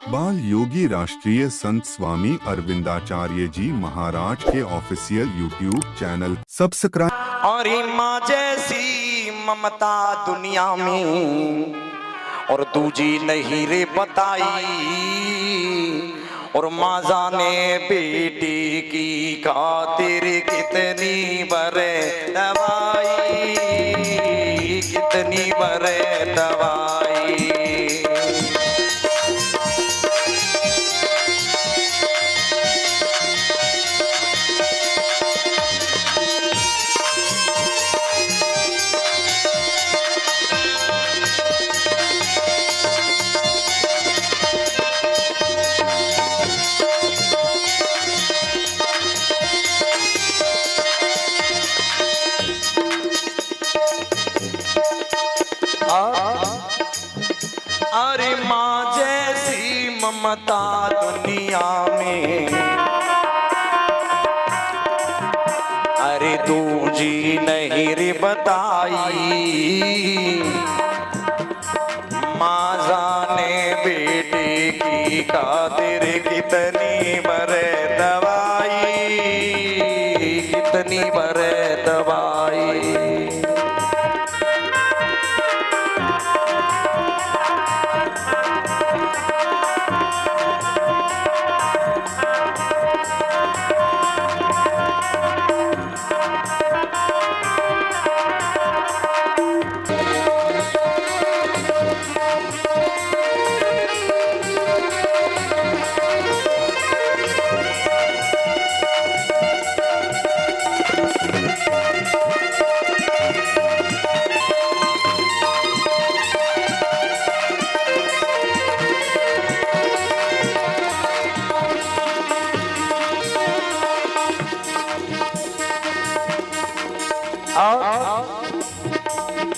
बाल योगी राष्ट्रीय संत स्वामी अरविंदाचार्य जी महाराज के ऑफिशियल यूट्यूब चैनल सब्सक्राइब। और माँ जैसी ममता दुनिया में और दूजी नहीं रे बताई, और माँ जाने बेटी की खातिर कितनी बरे दवाई, कितनी बरे दवाई। अरे माँ जैसी ममता दुनिया में, अरे दूजी नहीं रे बताई। माँ जाने बेटे की खातिर कितनी बरे दवाई, कितनी बरे दवाई।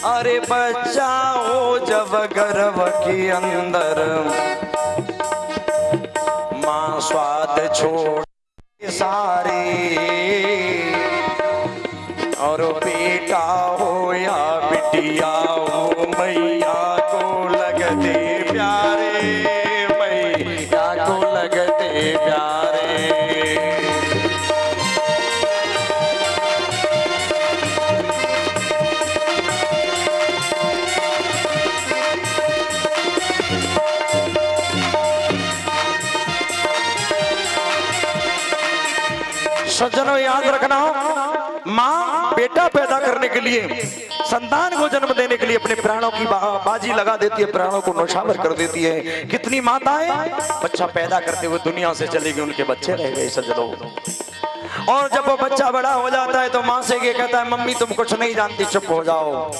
अरे बच्चा हो जब गर्भ के अंदर, माँ स्वाद छोड़ सारे, और बेटा हो या बिटिया हो मैया को लगते प्यारे, मैया को लगते प्यारे। सज्जनों याद रखना, माँ बेटा पैदा करने के लिए, संतान को जन्म देने के लिए अपने प्राणों की बाजी लगा देती है, प्राणों को नौशावर कर देती है। कितनी माताएं बच्चा पैदा करते हुए दुनिया से चली गई, उनके बच्चे रह गए सज्जनों। और जब वो बच्चा बड़ा हो जाता है तो माँ से ये कहता है, मम्मी तुम कुछ नहीं जानती, चुप हो जाओ।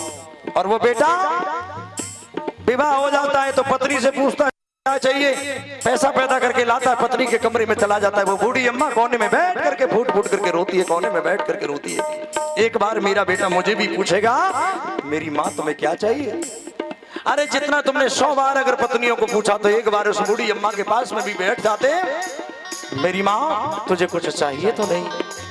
और वो बेटा विवाह हो जाता है तो पत्नी से पूछता है क्या चाहिए, पैसा पैदा करके लाता है, पत्नी के कमरे में चला जाता है। वो बूढ़ी अम्मा कोने में बैठ करके फूट फूट करके रोती है, कोने में बैठ करके रोती है। एक बार मेरा बेटा मुझे भी पूछेगा, मेरी माँ तुम्हें क्या चाहिए? अरे जितना तुमने 100 बार अगर पत्नियों को पूछा तो एक बार उस बूढ़ी अम्मा के पास में भी बैठ जाते, मेरी माँ तुझे कुछ चाहिए तो नहीं,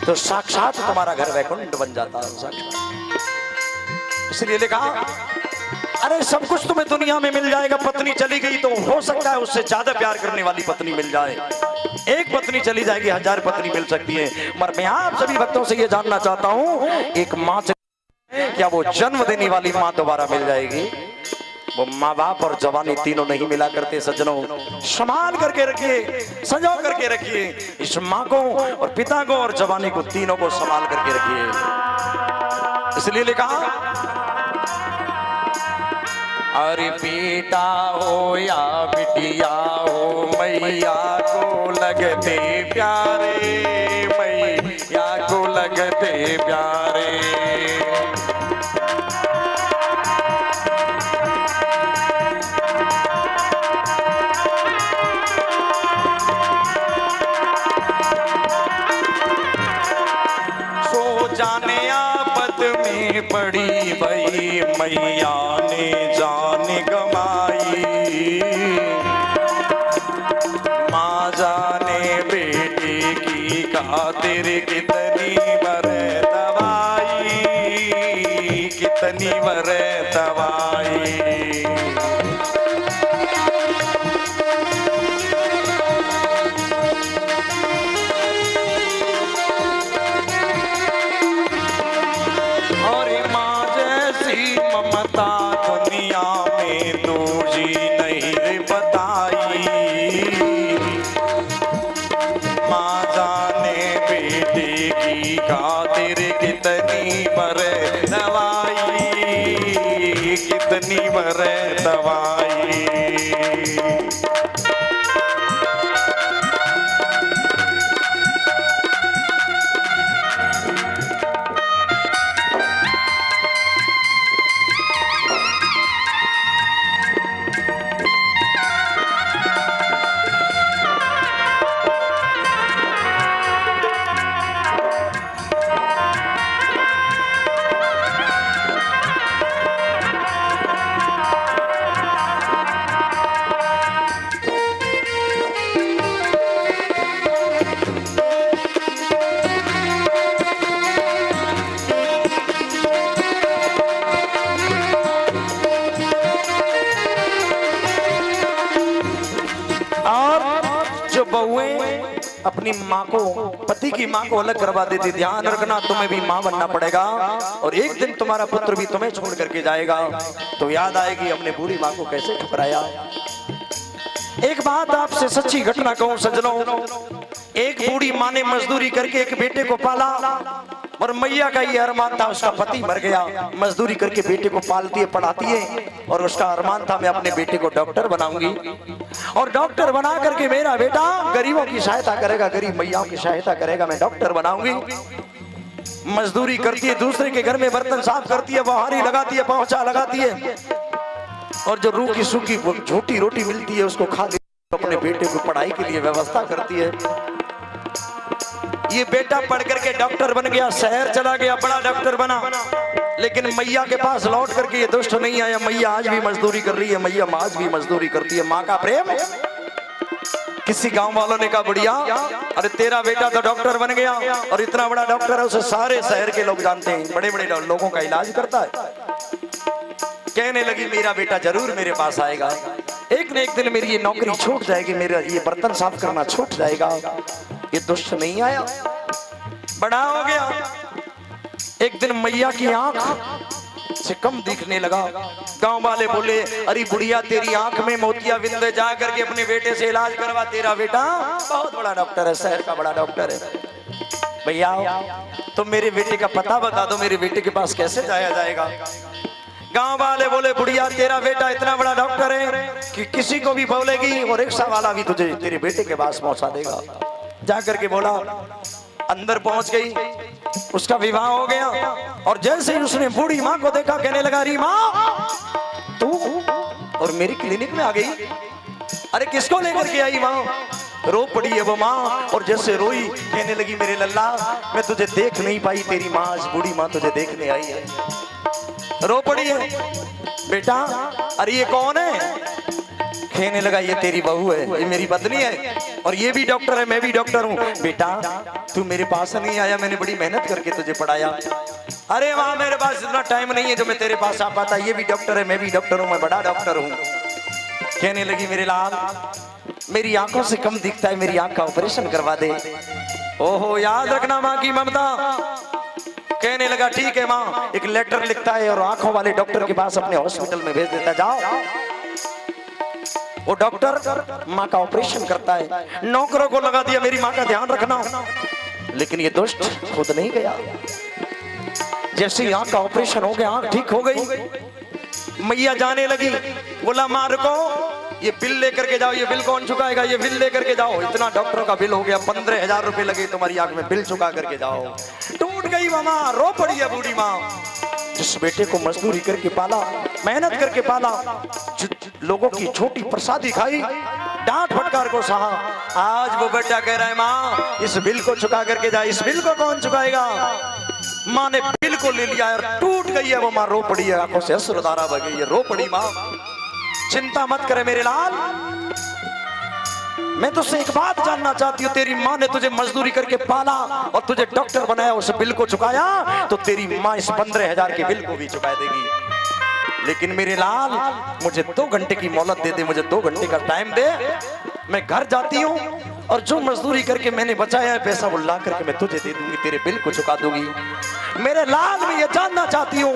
तो साक्षात तुम्हारा घर वैकुंठ बन जाता है साक्षात। इसलिए लिखा, अरे सब कुछ तुम्हें दुनिया में मिल जाएगा, पत्नी चली गई तो हो सकता है उससे ज्यादा प्यार करने वाली पत्नी मिल जाए। एक पत्नी चली जाएगी, 1000 पत्नी मिल सकती है, मगर मैं आप सभी भक्तों से ये जानना चाहता हूँ, एक माँ क्या वो जन्म देने वाली माँ दोबारा मिल जाएगी? वो माँ बाप और जवानी तीनों नहीं मिला करते सज्जनों। संभाल करके रखिए, सजा करके रखिए इस माँ को और पिता को और जवानी को, तीनों को संभाल करके रखिए। इसलिए लिखा, अरे बेटा हो या बिटिया हो मैया को लगते प्यारे, मैया को लगते प्यारे। सो जाने आपत में पड़ी भई मैया ने जान गमाई, माँ जाने बेटी की खातिर कितनी बरे दवाई, कितनी बरे दवाई। खातिर कितनी मरे दवाई, कितनी मरे दवाई। अपनी माँ को, पति की माँ को अलग करवा देती। ध्यान रखना, तुम्हें भी माँ बनना पड़ेगा और एक दिन तुम्हारा पुत्र भी तुम्हें छोड़ करके जाएगा। तो याद आएगी हमने बूढ़ी माँ को कैसे ठुकराया। एक बात आपसे सच्ची घटना कहूं सज्जनों, एक बूढ़ी माँ ने मजदूरी करके एक बेटे को पाला और मैया का ये अरमान था, उसका पति मर गया, मजदूरी करके बेटे को पालती है, पढ़ाती है और उसका अरमान था मैं अपने बेटे को डॉक्टर बनाऊंगी और डॉक्टर बना करके मेरा बेटा गरीबों की सहायता करेगा, गरीब मैयाओं की सहायता करेगा, मैं डॉक्टर बनाऊंगी। मजदूरी करती है, दूसरे के घर में बर्तन साफ करती है, बहारी लगाती है, पोंछा लगाती है और जो रूखी सूखी झूठी रोटी मिलती है उसको खा लेती है, अपने बेटे को पढ़ाई के लिए व्यवस्था करती है। ये बेटा पढ़ करके डॉक्टर बन गया, शहर चला गया, बड़ा डॉक्टर बना, लेकिन मैया के पास लौट करके ये दुष्ट नहीं आया। मैया आज भी मजदूरी कर रही है, मैया आज भी मजदूरी करती है। माँ का प्रेम। किसी गांव वालों ने कहा बुढ़िया, अरे तेरा बेटा तो डॉक्टर बन गया और इतना बड़ा डॉक्टर है, उसे सारे शहर के लोग जानते हैं, बड़े बड़े लोगों का इलाज करता है। कहने लगी मेरा बेटा जरूर मेरे पास आएगा, एक न एक दिन मेरी ये नौकरी छूट जाएगी, मेरा ये बर्तन साफ करना छूट जाएगा। ये दुष्ट नहीं आया, बड़ा हो गया। एक दिन मैया की आंख से कम दिखने लगा। गांव वाले बोले अरे बुढ़िया तेरी आंख में मोतिया बिंद है, जा करके अपने बेटे से इलाज करवा, तेरा बेटा बहुत बड़ा डॉक्टर है, शहर का बड़ा डॉक्टर है। भैया तो मेरे बेटे का पता बता दो, मेरे बेटे के पास कैसे जाया जाएगा। गांव वाले बोले बुढ़िया तेरा बेटा इतना बड़ा डॉक्टर है कि किसी को भी बोलेगी और रिक्शा वाला भी तुझे तेरे बेटे के पास पहुंचा देगा। जाकर के बोला, अंदर पहुंच गई, उसका विवाह हो गया और जैसे ही उसने बूढ़ी माँ को देखा कहने लगा अरे माँ तू और मेरी क्लिनिक में आ गई, अरे किसको लेकर के आई माँ। रो पड़ी है वो माँ और जैसे रोई कहने लगी मेरे लल्ला मैं तुझे देख नहीं पाई, तेरी माँ आज बूढ़ी माँ तुझे देखने आई है। रो पड़ी है, बेटा अरे ये कौन है। कहने लगा ये तेरी बहू है, ये मेरी पत्नी है और ये भी डॉक्टर है, मैं भी डॉक्टर हूँ। बेटा तू मेरे पास नहीं आया, मैंने बड़ी मेहनत करके तुझे पढ़ाया। अरे वहां मेरे पास इतना टाइम नहीं है जो मैं तेरे पास आ पाता, ये भी डॉक्टर है, मैं भी डॉक्टर हूँ, मैं बड़ा डॉक्टर हूँ। कहने लगी मेरे लाल मेरी आंखों से कम दिखता है, मेरी आंख का ऑपरेशन करवा दे। ओहो याद रखना माँ की ममता। कहने लगा ठीक है माँ, एक लेटर लिखता है और आंखों वाले डॉक्टर के पास अपने हॉस्पिटल में भेज देता, जाओ। वो डॉक्टर माँ का ऑपरेशन करता है, नौकरों को लगा दिया मेरी माँ का ध्यान रखना, लेकिन ये दुष्ट खुद नहीं गया। जैसे ही आंख का ऑपरेशन हो गया, आंख ठीक हो गई, मैया जाने लगी, बोला माँ रुको, ये बिल लेकर के जाओ, ये बिल कौन चुकाएगा, ये बिल लेकर के जाओ। इतना डॉक्टरों का बिल हो गया, 15,000 रुपए लगे तुम्हारी आंख में, बिल चुका करके जाओ। टूट गई माँ, रो पड़ी है बूढ़ी माँ। जिस बेटे को मजदूरी करके पाला, मेहनत करके पाला, लोगों की छोटी प्रसादी खाई, डांट फटकार को सहा, आज वो बेटा कह रहा है माँ इस बिल को चुका करके जा। इस बिल को कौन चुकाएगा। माँ ने बिल को ले लिया और टूट गई है वो माँ, रो पड़ी है, आंखों से अश्रुधारा बह गई है, रो पड़ी माँ। चिंता मत करे मेरे लाल, मैं तुझसे एक बात जानना चाहती हूँ, तेरी माँ ने तुझे मजदूरी करके पाला और तुझे डॉक्टर बनाया, उस बिल को चुकाया, तो तेरी माँ इस 15,000 के बिल को भी चुका देगी। लेकिन मेरे लाल मुझे 2 घंटे की मोहलत दे दे, मुझे 2 घंटे का टाइम दे, मैं घर जाती हूँ और जो मजदूरी करके मैंने बचाया है पैसा वो ला करके मैं तुझे दे दूंगी, तेरे बिल को चुका दूंगी। मेरे लाल मैं ये जानना चाहती हूँ,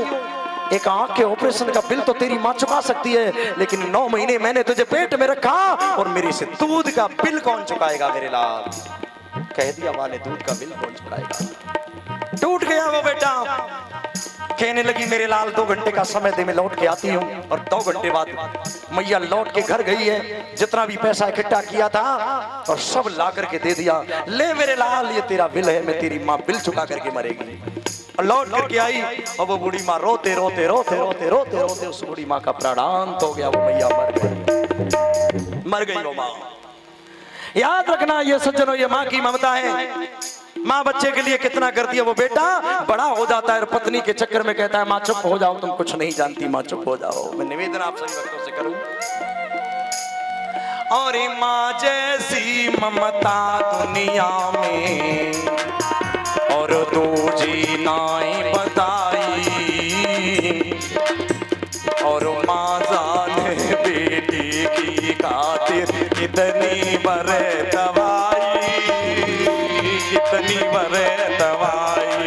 एक आंख के ऑपरेशन का बिल तो तेरी माँ चुका सकती है, लेकिन 9 महीने मैंने तुझे पेट में रखा और मेरे से दूध का बिल कौन चुकाएगा मेरे लाल। कह दिया माँ ने, दूध का बिल कौन चुकाएगा। टूट गया वो बेटा। कहने लगी मेरे लाल 2 घंटे का समय दे, मैं लौट के आती हूँ। और 2 घंटे बाद मैया लौट के घर गई है। जितना भी पैसा इकट्ठा किया था और सब ला करके दे दिया। ले मेरे लाल, ये तेरा बिल है, मैं तेरी माँ बिल चुका करके मरेगी। और लौट करके आई और वो बूढ़ी माँ रोते रोते रोते रोते रोते रोते उस बूढ़ी माँ का प्राणांत हो गया। वो मैया मर गई वो माँ। याद रखना ये सज्जनों, ये माँ की ममता है। माँ बच्चे के लिए कितना करती है। वो बेटा बड़ा हो जाता है और पत्नी के चक्कर में कहता है माँ चुप हो जाओ, तुम कुछ नहीं जानती, माँ चुप हो जाओ। मैं निवेदन आप सभी भक्तों से करूं। और माँ जैसी ममता दुनिया में और दूजी नाई बताई। और माँ जाने बेटी की खातिर कितनी बरे दवाई, कितनी बरे दवाई।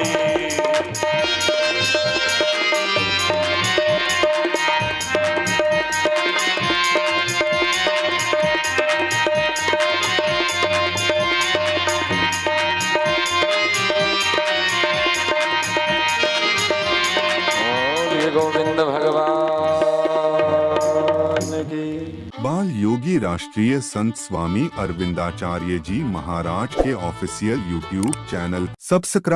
गोविंद भगवान की। बाल योगी राष्ट्रीय संत स्वामी अरविंदाचार्य जी महाराज के ऑफिशियल यूट्यूब चैनल सब्सक्राइब